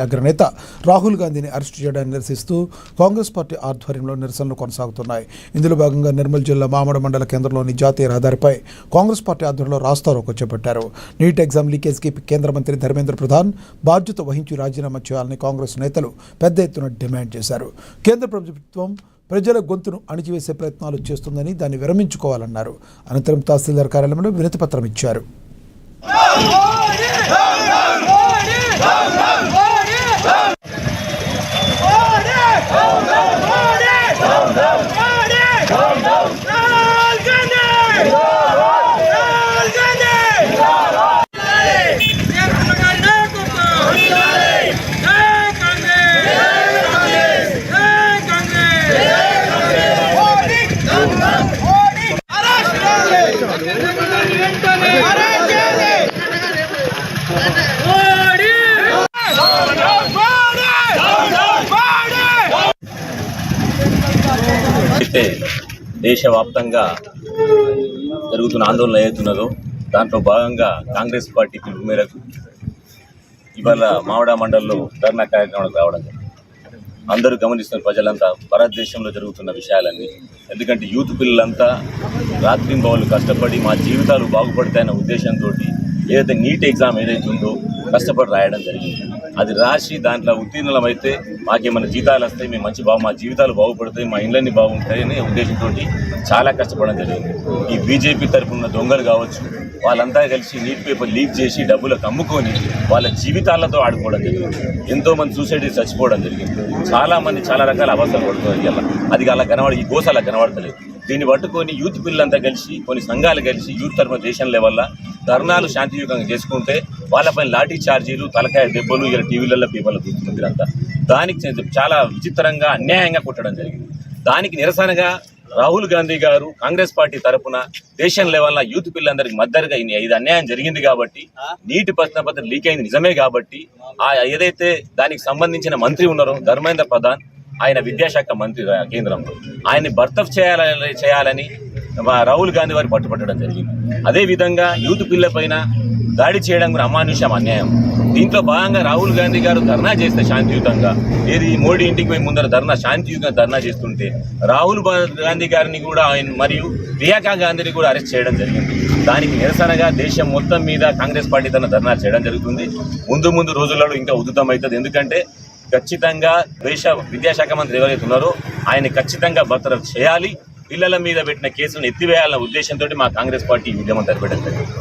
అగ్రనేత రాహుల్ గాంధీని అరెస్టు చేయడాన్ని నిరసిస్తూ కాంగ్రెస్ పార్టీ ఆధ్వర్యంలో నిరసనలు కొనసాగుతున్నాయి. ఇందులో భాగంగా నిర్మల్ జిల్లా మామడ మండల కేంద్రంలోని జాతీయ రహదారిపై కాంగ్రెస్ పార్టీ ఆధ్వర్యంలో రాస్తారోకో చేపట్టారు. నీట్ ఎగ్జామ్ లీకేజ్కి కేంద్ర మంత్రి ధర్మేంద్ర ప్రధాన్ బాధ్యత వహించి రాజీనామా చేయాలని కాంగ్రెస్ నేతలు పెద్ద ఎత్తున డిమాండ్ చేశారు. కేంద్ర ప్రభుత్వం ప్రజల గొంతును అణిచివేసే ప్రయత్నాలు చేస్తుందని దాన్ని విరమించుకోవాలన్నారు. అనంతరం తహసీల్దార్ కార్యాలయంలో వినతిపత్రం ఇచ్చారు. అయితే దేశవ్యాప్తంగా జరుగుతున్న ఆందోళన ఏదైతున్నదో దాంట్లో భాగంగా కాంగ్రెస్ పార్టీ పిలుపు మేరకు ఇవాళ మావడ మండలంలో ధర్నా కార్యక్రమానికి రావడం జరిగింది. అందరూ గమనిస్తున్న ప్రజలంతా భారతదేశంలో జరుగుతున్న విషయాలన్నీ, ఎందుకంటే యూత్ పిల్లలంతా రాత్రింబవళ్ళు కష్టపడి మా జీవితాలు బాగుపడతాయన్న ఉద్దేశంతో ఏదైతే నీట్ ఎగ్జామ్ ఏదైతే ఉందో కష్టపడి రాయడం జరిగింది. అది రాసి దాంట్లో ఉత్తీర్ణులమైతే మాకేమైనా జీతాలు వస్తాయి, మేము మా జీవితాలు బాగుపడతాయి, మా ఇళ్ళన్నీ బాగుంటాయి అనే ఉద్దేశంతో చాలా కష్టపడడం జరిగింది. ఈ బీజేపీ తరఫున దొంగలు కావచ్చు, వాళ్ళంతా కలిసి నీట్ పేపర్ లీక్ చేసి డబ్బులకు అమ్ముకొని వాళ్ళ జీవితాలతో ఆడుకోవడం జరిగింది. ఎంతోమంది సూసైడ్ చచ్చిపోవడం జరిగింది. చాలామంది చాలా రకాల అవస్థలు పడుతున్నారు. ఇలా అది అలా ఈ గోస అలా కనబడతలేదు. దీన్ని పట్టుకొని యూత్ పిల్లలంతా కలిసి కొన్ని సంఘాలు కలిసి యూత్ తరఫున దేశం లెవెల్లో ధర్నాలు శాంతియుతంగా చేసుకుంటే వాళ్ళపైన లాఠీ ఛార్జీలు, తలకాయ దెబ్బలు ఇలా టీవీలలో పేపర్లో చూస్తుంది. అంతా దానికి చాలా విచిత్రంగా అన్యాయంగా కొట్టడం జరిగింది. దానికి నిరసనగా రాహుల్ గాంధీ గారు కాంగ్రెస్ పార్టీ తరఫున దేశం లెవెల్లో యూత్ పిల్లలందరికీ మద్దతుగా ఇది అన్యాయం జరిగింది కాబట్టి, నీటి ప్రశ్నపత్రం లీక్ అయింది నిజమే కాబట్టి, ఏదైతే దానికి సంబంధించిన మంత్రి ఉన్నారో ధర్మేంద్ర ప్రధాన్, ఆయన విద్యాశాఖ మంత్రి కేంద్రంలో, ఆయన్ని బర్తఫ్ చేయాలని రాహుల్ గాంధీ వారు పట్టుపట్టడం జరిగింది. అదేవిధంగా యూత్ పిల్ల పైన దాడి చేయడం కూడా అమానుషం, అన్యాయం. దీంట్లో భాగంగా రాహుల్ గాంధీ గారు ధర్నా చేస్తే శాంతియుతంగా, ఏది మోడీ ఇంటికి పోయి ముందర శాంతియుతంగా ధర్నా చేస్తుంటే రాహుల్ గాంధీ గారిని కూడా ఆయన మరియు ప్రియాంక గాంధీని కూడా అరెస్ట్ చేయడం జరిగింది. దానికి నిరసనగా దేశం మొత్తం మీద కాంగ్రెస్ పార్టీ తన ధర్నా చేయడం జరుగుతుంది. ముందు రోజులలో ఇంకా ఉధృతమవుతుంది. ఎందుకంటే ఖచ్చితంగా విద్యాశాఖ మంత్రి ఎవరైతే ఉన్నారో ఆయన ఖచ్చితంగా బర్తరఫ్ చేయాలి. పిల్లల మీద పెట్టిన కేసులను ఎత్తివేయాలన్న ఉద్దేశంతో మా కాంగ్రెస్ పార్టీ ఉద్యమం తలపెట్టడం జరిగింది.